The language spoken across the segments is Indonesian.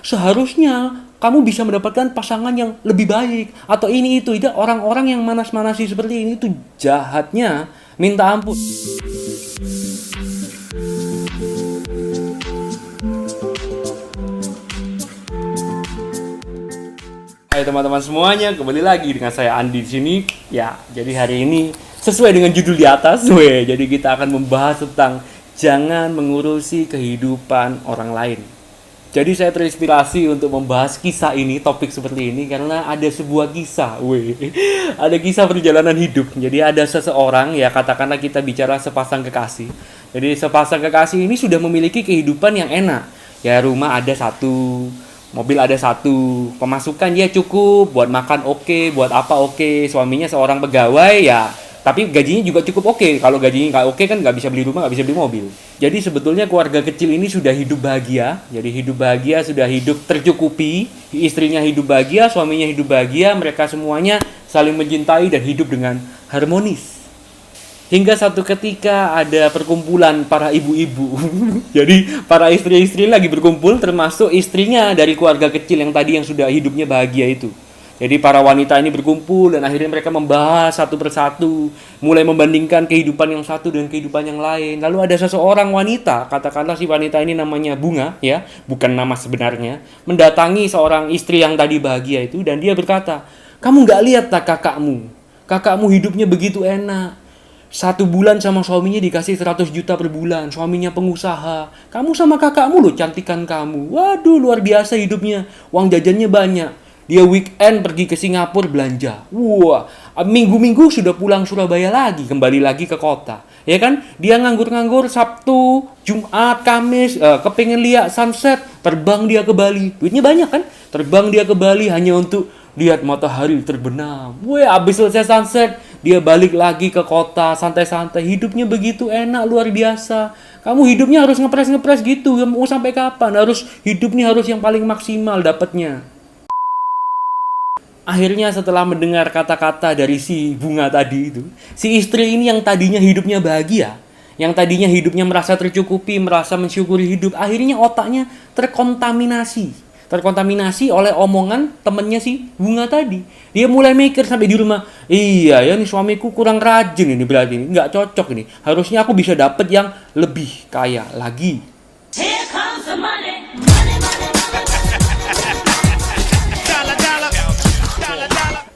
seharusnya kamu bisa mendapatkan pasangan yang lebih baik atau ini itu. Tidak, orang-orang yang manas-manasi seperti ini tuh jahatnya minta ampun. Hai teman-teman semuanya, kembali lagi dengan saya Andi di sini. Ya, jadi hari ini sesuai dengan judul di atas, jadi kita akan membahas tentang jangan mengurusi kehidupan orang lain. Jadi saya terinspirasi untuk membahas kisah ini, topik seperti ini karena ada sebuah kisah, ada kisah perjalanan hidup. Jadi ada seseorang, ya katakanlah kita bicara sepasang kekasih. Jadi sepasang kekasih ini sudah memiliki kehidupan yang enak. Ya rumah ada satu, mobil ada satu, pemasukan ya cukup, buat makan oke, buat apa oke, suaminya seorang pegawai ya, tapi gajinya juga cukup oke. Kalau gajinya nggak oke kan nggak bisa beli rumah, nggak bisa beli mobil. Jadi sebetulnya keluarga kecil ini sudah hidup bahagia. Jadi hidup bahagia, sudah hidup tercukupi. Istrinya hidup bahagia, suaminya hidup bahagia. Mereka semuanya saling mencintai dan hidup dengan harmonis. Hingga satu ketika ada perkumpulan para ibu-ibu. Jadi para istri-istri lagi berkumpul, termasuk istrinya dari keluarga kecil yang tadi yang sudah hidupnya bahagia itu. Jadi para wanita ini berkumpul dan akhirnya mereka membahas satu persatu, mulai membandingkan kehidupan yang satu dengan kehidupan yang lain. Lalu ada seseorang wanita, katakanlah si wanita ini namanya Bunga, ya, bukan nama sebenarnya, mendatangi seorang istri yang tadi bahagia itu dan dia berkata, "Kamu nggak lihat tak kakakmu? Kakakmu hidupnya begitu enak. 1 bulan sama suaminya dikasih 100 juta per bulan, suaminya pengusaha. Kamu sama kakakmu loh cantikan kamu. Waduh, luar biasa hidupnya. Uang jajannya banyak. Dia weekend pergi ke Singapura belanja. Wah, minggu-minggu sudah pulang Surabaya lagi, kembali lagi ke kota. Ya kan? Dia nganggur-nganggur Sabtu, Jumat, Kamis, kepengen lihat sunset, terbang dia ke Bali. Duitnya banyak kan? Terbang dia ke Bali hanya untuk lihat matahari terbenam. Wah, abis selesai sunset, dia balik lagi ke kota, santai-santai. Hidupnya begitu enak, luar biasa. Kamu hidupnya harus ngepres-ngepres gitu. Mau sampai kapan? Hidupnya harus yang paling maksimal dapatnya. Akhirnya setelah mendengar kata-kata dari si Bunga tadi itu, si istri ini yang tadinya hidupnya bahagia, yang tadinya hidupnya merasa tercukupi, merasa mensyukuri hidup, akhirnya otaknya terkontaminasi oleh omongan temennya si Bunga tadi. Dia mulai mikir sampai di rumah, iya ya nih suamiku kurang rajin ini, berarti ini nggak cocok ini. Harusnya aku bisa dapet yang lebih kaya lagi. Here comes the money.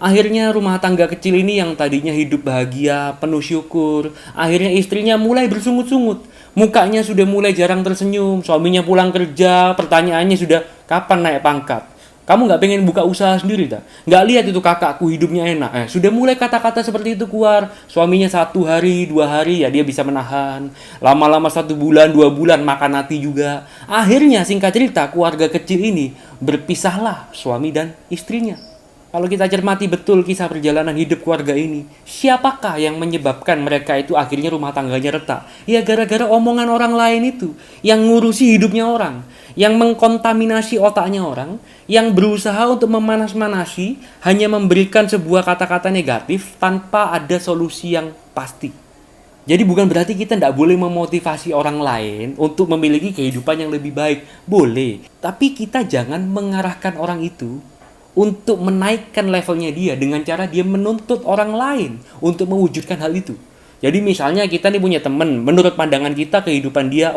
Akhirnya rumah tangga kecil ini yang tadinya hidup bahagia, penuh syukur, akhirnya istrinya mulai bersungut-sungut. Mukanya sudah mulai jarang tersenyum, suaminya pulang kerja, pertanyaannya sudah kapan naik pangkat. Kamu nggak pengen buka usaha sendiri tak? Nggak lihat itu kakakku hidupnya enak. Sudah mulai kata-kata seperti itu keluar. Suaminya 1 hari, 2 hari ya dia bisa menahan. Lama-lama 1 bulan, 2 bulan makan hati juga. Akhirnya singkat cerita keluarga kecil ini berpisahlah suami dan istrinya. Kalau kita cermati betul kisah perjalanan hidup keluarga ini, siapakah yang menyebabkan mereka itu akhirnya rumah tangganya retak? Ya gara-gara omongan orang lain itu, yang ngurusi hidupnya orang, yang mengkontaminasi otaknya orang, yang berusaha untuk memanas-manasi, hanya memberikan sebuah kata-kata negatif tanpa ada solusi yang pasti. Jadi bukan berarti kita tidak boleh memotivasi orang lain untuk memiliki kehidupan yang lebih baik. Boleh, tapi kita jangan mengarahkan orang itu untuk menaikkan levelnya dia dengan cara dia menuntut orang lain untuk mewujudkan hal itu. Jadi misalnya kita nih punya teman, menurut pandangan kita kehidupan dia,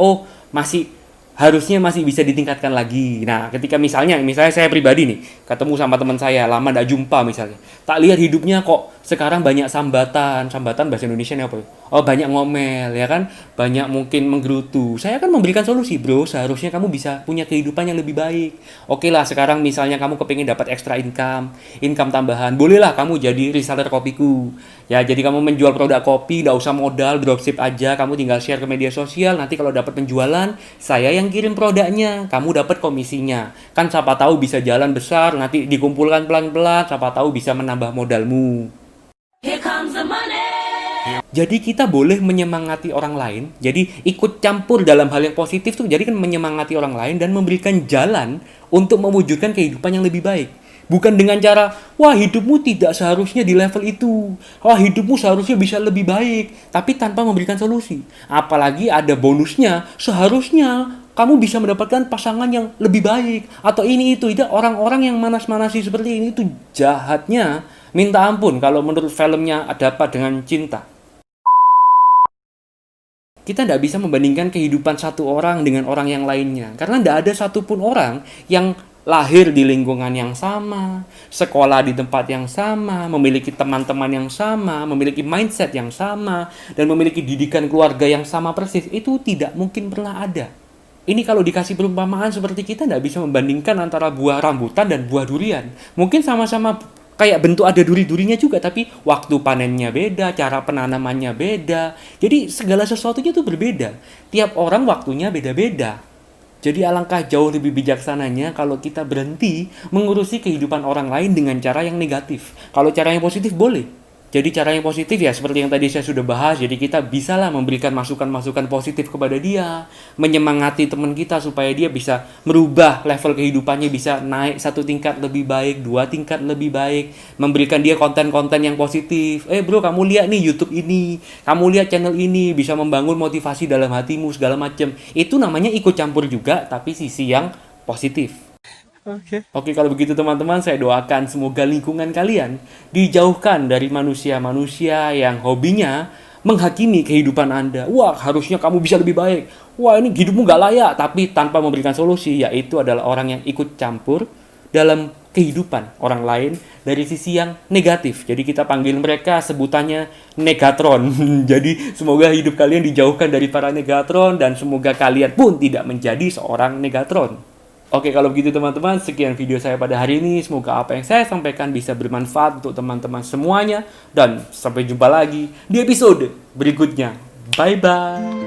harusnya masih bisa ditingkatkan lagi. Nah, ketika misalnya saya pribadi nih, ketemu sama teman saya, lama tidak jumpa misalnya. Tak lihat hidupnya kok sekarang banyak sambatan bahasa Indonesia apa ya? Oh, banyak ngomel, ya kan? Banyak mungkin menggerutu. Saya akan memberikan solusi, bro. Seharusnya kamu bisa punya kehidupan yang lebih baik. Oke lah, sekarang misalnya kamu kepingin dapat extra income tambahan. Bolehlah kamu jadi reseller kopiku. Ya, jadi kamu menjual produk kopi, nggak usah modal, dropship aja. Kamu tinggal share ke media sosial. Nanti kalau dapat penjualan, saya yang kirim produknya. Kamu dapat komisinya. Kan siapa tahu bisa jalan besar, nanti dikumpulkan pelan-pelan, siapa tahu bisa menambah modalmu. Here comes the money. Jadi kita boleh menyemangati orang lain. Jadi ikut campur dalam hal yang positif tuh. Jadi kan menyemangati orang lain dan memberikan jalan untuk mewujudkan kehidupan yang lebih baik. Bukan dengan cara, wah hidupmu tidak seharusnya di level itu. Wah hidupmu seharusnya bisa lebih baik. Tapi tanpa memberikan solusi. Apalagi ada bonusnya, seharusnya kamu bisa mendapatkan pasangan yang lebih baik. Atau ini itu. Orang-orang yang manas-manasi seperti ini itu jahatnya minta ampun kalau menurut filmnya Ada Apa Dengan Cinta. Kita tidak bisa membandingkan kehidupan satu orang dengan orang yang lainnya. Karena tidak ada satupun orang yang lahir di lingkungan yang sama, sekolah di tempat yang sama, memiliki teman-teman yang sama, memiliki mindset yang sama, dan memiliki didikan keluarga yang sama persis. Itu tidak mungkin pernah ada. Ini kalau dikasih perumpamaan seperti kita tidak bisa membandingkan antara buah rambutan dan buah durian. Mungkin sama-sama kayak bentuk ada duri-durinya juga, tapi waktu panennya beda, cara penanamannya beda. Jadi segala sesuatunya itu berbeda. Tiap orang waktunya beda-beda. Jadi alangkah jauh lebih bijaksananya kalau kita berhenti mengurusi kehidupan orang lain dengan cara yang negatif. Kalau cara yang positif boleh. Jadi cara yang positif ya seperti yang tadi saya sudah bahas. Jadi kita bisalah memberikan masukan-masukan positif kepada dia, menyemangati teman kita supaya dia bisa merubah level kehidupannya, bisa naik 1 tingkat lebih baik, 2 tingkat lebih baik, memberikan dia konten-konten yang positif. Bro, kamu lihat nih YouTube ini, kamu lihat channel ini, bisa membangun motivasi dalam hatimu segala macam. Itu namanya ikut campur juga, tapi sisi yang positif. Oke, kalau begitu teman-teman, saya doakan semoga lingkungan kalian dijauhkan dari manusia-manusia yang hobinya menghakimi kehidupan Anda. Wah, harusnya kamu bisa lebih baik. Wah, ini hidupmu gak layak, tapi tanpa memberikan solusi, yaitu adalah orang yang ikut campur dalam kehidupan orang lain dari sisi yang negatif. Jadi kita panggil mereka sebutannya negatron. Jadi semoga hidup kalian dijauhkan dari para negatron dan semoga kalian pun tidak menjadi seorang negatron. Oke, kalau begitu teman-teman, sekian video saya pada hari ini. Semoga apa yang saya sampaikan bisa bermanfaat untuk teman-teman semuanya. Dan sampai jumpa lagi di episode berikutnya. Bye-bye.